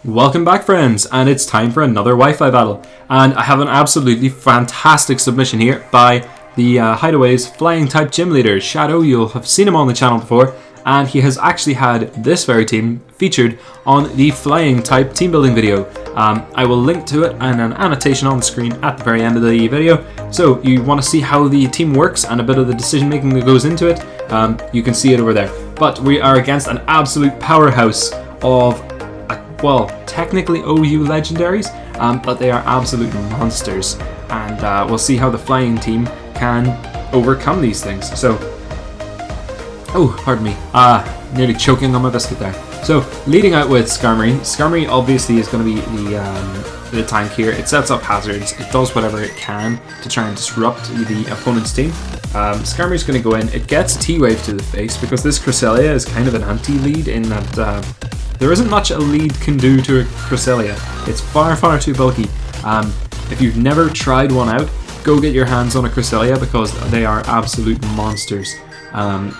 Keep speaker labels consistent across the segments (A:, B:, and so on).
A: Welcome back, friends, and it's time for another Wi-Fi battle. And I have an absolutely fantastic submission here by the Hideaway's flying type gym leader, Shadow. You'll have seen him on the channel before, and he has actually had this very team featured on the flying type team building video. I will link to it and an annotation on the screen at the very end of the video. So you want to see how the team works and a bit of the decision making that goes into it, you can see it over there. But we are against an absolute powerhouse of well, technically OU legendaries, but they are absolute monsters, and we'll see how the flying team can overcome these things. So, oh, pardon me, nearly choking on my biscuit there. So, leading out with Skarmory. Skarmory obviously is going to be the tank here. It sets up hazards, it does whatever it can to try and disrupt the opponent's team. Skarmory's going to go in, it gets a T-Wave to the face because this Cresselia is kind of an anti-lead in that there isn't much a lead can do to a Cresselia. It's far too bulky. If you've never tried one out, go get your hands on a Cresselia because they are absolute monsters.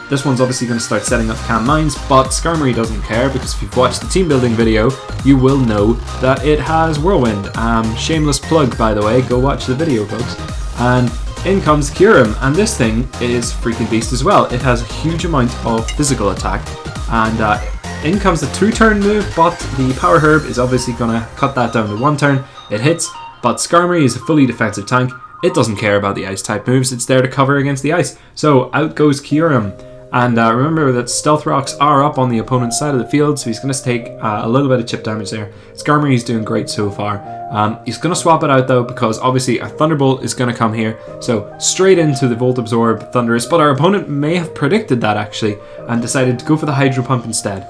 A: This one's obviously going to start setting up cam mines, but Skarmory doesn't care because if you've watched the team building video, you will know that it has Whirlwind. Shameless plug, by the way, go watch the video, folks. And in comes Kyurem, and this thing is freaking beast as well. It has a huge amount of physical attack, and in comes the 2-turn move, but the Power Herb is obviously going to cut that down to 1 turn. It hits, but Skarmory is a fully defensive tank. It doesn't care about the ice type moves, it's there to cover against the ice. So out goes Kyurem. And remember that Stealth Rocks are up on the opponent's side of the field, so he's going to take a little bit of chip damage there. Skarmory is doing great so far. He's going to swap it out though, because obviously a Thunderbolt is going to come here. So straight into the Volt Absorb Thunderous, but our opponent may have predicted that actually, and decided to go for the Hydro Pump instead.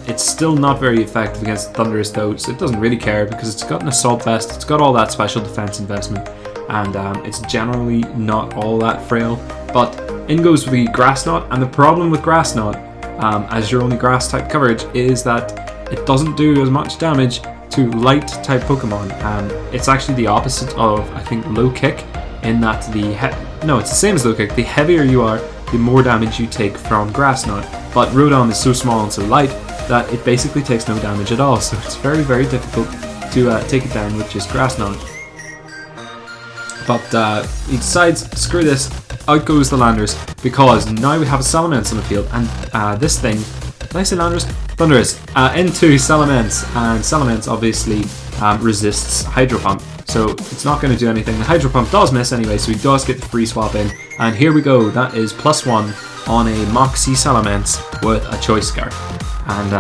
A: It's still not very effective against Thunderous though, so it doesn't really care because it's got an Assault Vest, it's got all that special defense investment, and it's generally not all that frail. But in goes the Grass Knot, and the problem with Grass Knot, as your only grass type coverage, is that it doesn't do as much damage to light type Pokemon. It's actually the opposite of, I think, Low Kick, in that no, it's the same as Low Kick. The heavier you are, the more damage you take from Grass Knot. But Rodon is so small and so light that it basically takes no damage at all, so it's very difficult to take it down with just Grass Knot. But he decides, screw this, out goes the Landorus, because now we have a Salamence on the field, and this thing, did I say Landorus? Thunderous, into Salamence, and Salamence obviously resists Hydro Pump, so it's not going to do anything. The Hydro Pump does miss anyway, so he does get the free swap in, and here we go, that is +1 on a Moxie Salamence with a Choice Scarf, and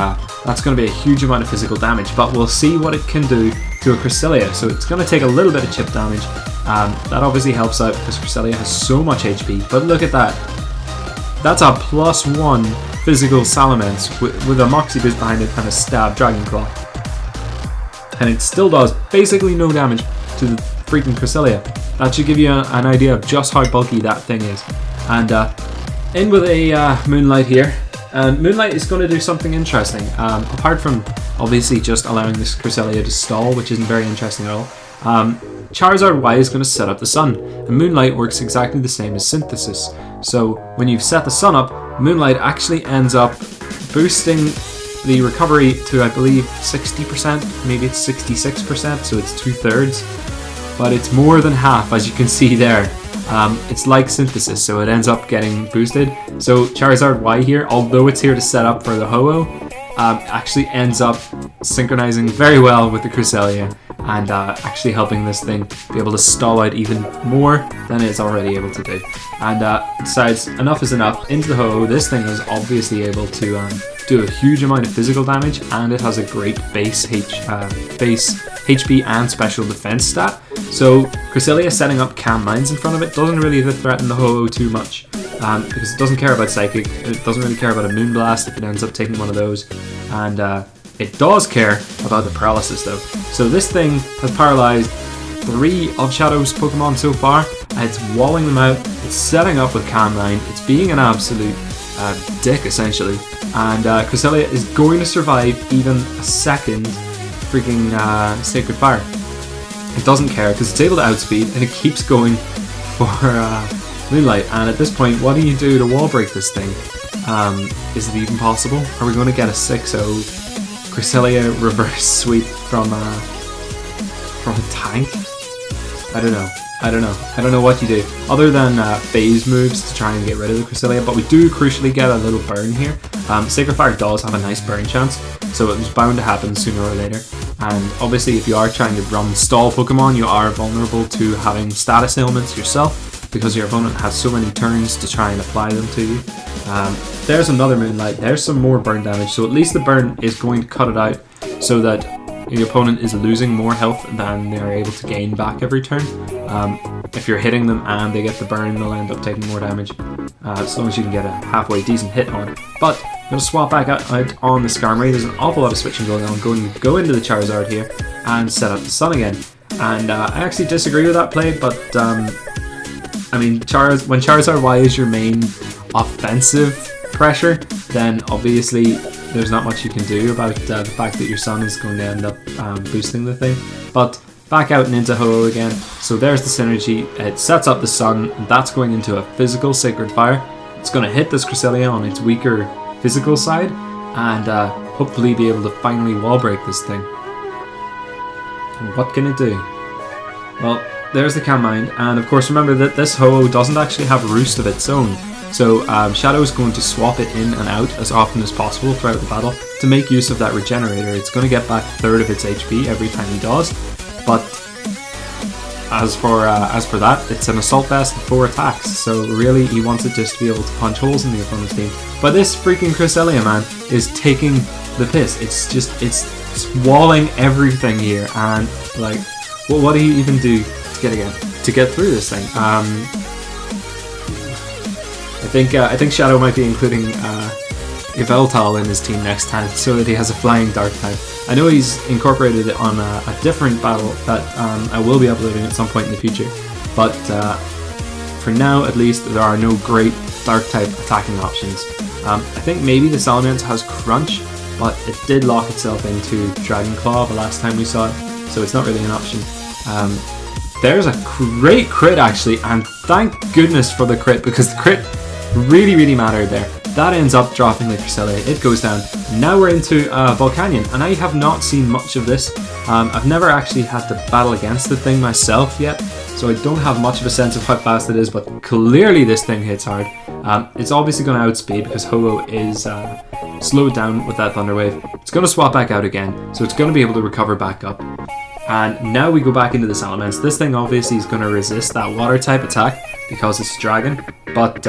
A: that's going to be a huge amount of physical damage, but we'll see what it can do to a Cresselia. So it's going to take a little bit of chip damage. That obviously helps out because Cresselia has so much HP, but look at that. That's a +1 physical Salamence with a Moxie boost behind it and a stab Dragon Claw. And it still does basically no damage to the freaking Cresselia. That should give you an idea of just how bulky that thing is. And in with a Moonlight here. And Moonlight is going to do something interesting. Apart from obviously just allowing this Cresselia to stall, which isn't very interesting at all. Charizard Y is going to set up the Sun, and Moonlight works exactly the same as Synthesis. So when you've set the Sun up, Moonlight actually ends up boosting the recovery to, I believe, 60%, maybe it's 66%, so it's 2/3, but it's more than half, as you can see there. It's like Synthesis, so it ends up getting boosted. So Charizard Y here, although it's here to set up for the Ho-Oh, actually ends up synchronizing very well with the Cresselia, and actually helping this thing be able to stall out even more than it's already able to do. And decides enough is enough, into the Ho-Oh. This thing is obviously able to do a huge amount of physical damage, and it has a great base HP and special defense stat. So Cresselia setting up cam mines in front of it doesn't really threaten the Ho-Oh too much, because it doesn't care about Psychic, it doesn't really care about a Moonblast if it ends up taking one of those, and it does care about the Paralysis though. So this thing has paralyzed 3 of Shadow's Pokemon so far, and it's walling them out, it's setting up with cam mine, it's being an absolute dick essentially, and Cresselia is going to survive even a second freaking Sacred Fire. It doesn't care because it's able to outspeed, and it keeps going for Moonlight. And at this point, what do you do to wall break this thing? Is it even possible? Are we going to get a 6-0 Cresselia reverse sweep from a tank. I don't know what you do other than phase moves to try and get rid of the Cresselia, but we do crucially get a little burn here. Sacred Fire does have a nice burn chance, so it was bound to happen sooner or later. And obviously if you are trying to run stall Pokemon, you are vulnerable to having status ailments yourself, because your opponent has so many turns to try and apply them to you. There's another Moonlight, there's some more burn damage, so at least the burn is going to cut it out so that the opponent is losing more health than they're able to gain back every turn. If you're hitting them and they get the burn, they'll end up taking more damage, as long as you can get a halfway decent hit on it. But I'm going to swap back out on the Skarmory. There's an awful lot of switching going on. Go into the Charizard here and set up the Sun again. And I actually disagree with that play, but I mean, when Charizard Y is your main offensive pressure, then obviously there's not much you can do about the fact that your Sun is going to end up boosting the thing. But back out and into Ho-Oh again. So there's the synergy. It sets up the Sun, and that's going into a physical Sacred Fire. It's going to hit this Cresselia on its weaker physical side, and hopefully be able to finally wall break this thing. And what can it do? Well, there's the Calm Mind, and of course remember that this Ho-Oh doesn't actually have a roost of its own. So Shadow is going to swap it in and out as often as possible throughout the battle to make use of that regenerator. It's going to get back a third of its HP every time he does. But as for that, it's an Assault Vest with 4 attacks. So really, he wants it just to be able to punch holes in the opponent's team. But this freaking Cresselia, man, is taking the piss. It's walling everything here, and like, well, what do you even do to get through this thing? I think Shadow might be including Yveltal in his team next time, so that he has a flying Dark type. I know he's incorporated it on a different battle that I will be uploading at some point in the future, but for now at least there are no great Dark type attacking options. I think maybe the Salamence has Crunch, but it did lock itself into Dragon Claw the last time we saw it, so it's not really an option. There's a great crit actually, and thank goodness for the crit, because the crit really mattered there. That ends up dropping the Cresselia. It goes down. Now we're into Volcanion, and I have not seen much of this. I've never actually had to battle against the thing myself yet, so I don't have much of a sense of how fast it is, but clearly this thing hits hard. It's obviously going to outspeed because Ho-Oh is slowed down with that Thunder Wave. It's going to swap back out again, so it's going to be able to recover back up. And now we go back into the Salamence. This thing obviously is going to resist that water type attack because it's a dragon, but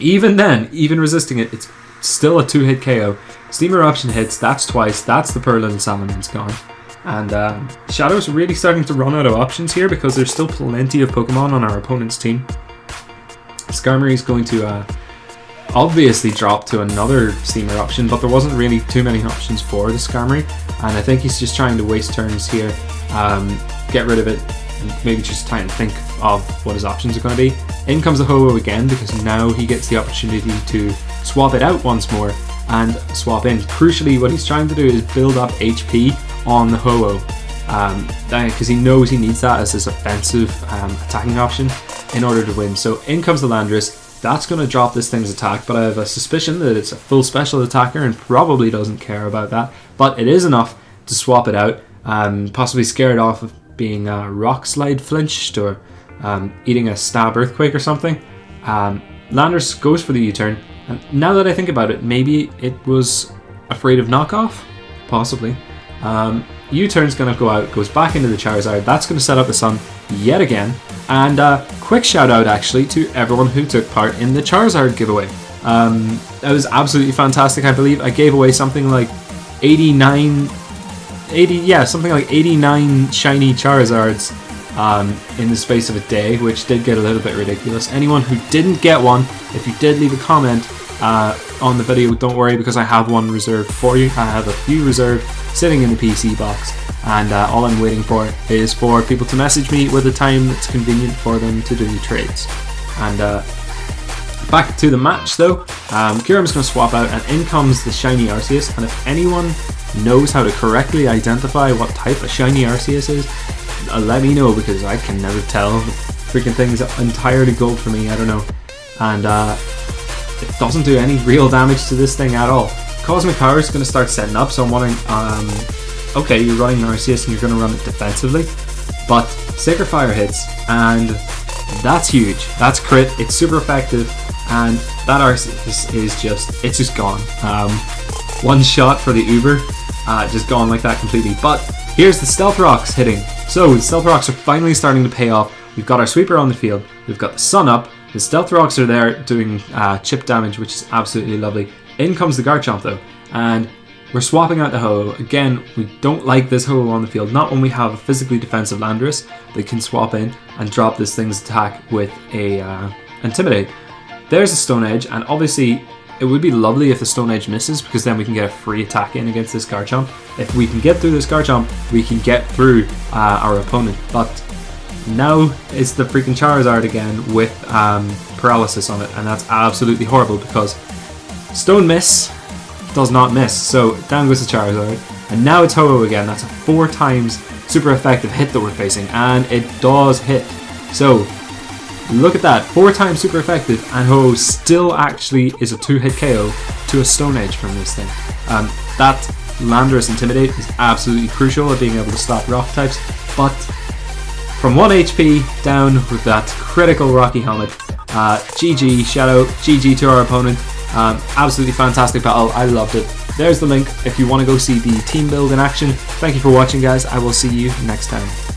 A: even then, even resisting it, it's still a 2-hit KO. Steam Eruption hits, that's twice, that's the Purloin Salamence gone. And Shadow's really starting to run out of options here because there's still plenty of Pokemon on our opponent's team. Skarmory is going to obviously drop to another Steam Eruption, but there wasn't really too many options for the Skarmory, and I think he's just trying to waste turns here, get rid of it, and maybe just try and think of what his options are going to be. In comes the Ho-Oh again, because now he gets the opportunity to swap it out once more and swap in. Crucially, what he's trying to do is build up HP on the Ho-Oh, because he knows he needs that as his offensive attacking option in order to win. So in comes the Landorus. That's going to drop this thing's attack, but I have a suspicion that it's a full special attacker and probably doesn't care about that. But it is enough to swap it out, possibly scare it off of being rock slide flinched or eating a stab earthquake or something. Landorus goes for the U-turn, and now that I think about it, maybe it was afraid of knockoff? Possibly. U-turn's going to go out, goes back into the Charizard. That's going to set up the Sun yet again. And quick shout out actually to everyone who took part in the Charizard giveaway. That was absolutely fantastic. I believe I gave away something like 89 shiny Charizards in the space of a day, which did get a little bit ridiculous. Anyone who didn't get one, if you did leave a comment on the video, don't worry, because I have one reserved for you. I have a few reserved sitting in the PC box, and all I'm waiting for is for people to message me with a time that's convenient for them to do trades. And back to the match though, Kyurem's going to swap out, and in comes the shiny Arceus. And if anyone knows how to correctly identify what type of shiny Arceus is, let me know, because I can never tell. The freaking thing is entirely gold for me, I don't know. And it doesn't do any real damage to this thing at all. Cosmic Power is going to start setting up, so I'm wondering, okay, you're running Narcissus and you're going to run it defensively, but Sacred Fire hits, and that's huge. That's crit, it's super effective, and that Narcissus is just gone. One shot for the Uber, just gone like that completely. But here's the Stealth Rocks hitting. So the Stealth Rocks are finally starting to pay off. We've got our Sweeper on the field, we've got the Sun up, the Stealth Rocks are there doing chip damage, which is absolutely lovely. In comes the Garchomp though, and we're swapping out the Ho-Oh. Again, we don't like this Ho-Oh on the field, not when we have a physically defensive Landorus that can swap in and drop this thing's attack with a Intimidate. There's a Stone Edge, and obviously it would be lovely if the Stone Edge misses, because then we can get a free attack in against this Garchomp. If we can get through this Garchomp, we can get through our opponent. But now it's the freaking Charizard again with paralysis on it, and that's absolutely horrible because Stone Miss does not miss. So down goes the Charizard, and now it's Ho-Oh again. That's a 4 times super effective hit that we're facing, and it does hit. So look at that, 4 times super effective, and Ho-Oh still actually is a 2-hit KO to a Stone Edge from this thing. That Landorus Intimidate is absolutely crucial at being able to stop rock types, but from 1 HP down with that critical Rocky Helmet. GG Shadow, GG to our opponent. Absolutely fantastic battle, I loved it. There's the link if you want to go see the team build in action. Thank you for watching, guys. I will see you next time.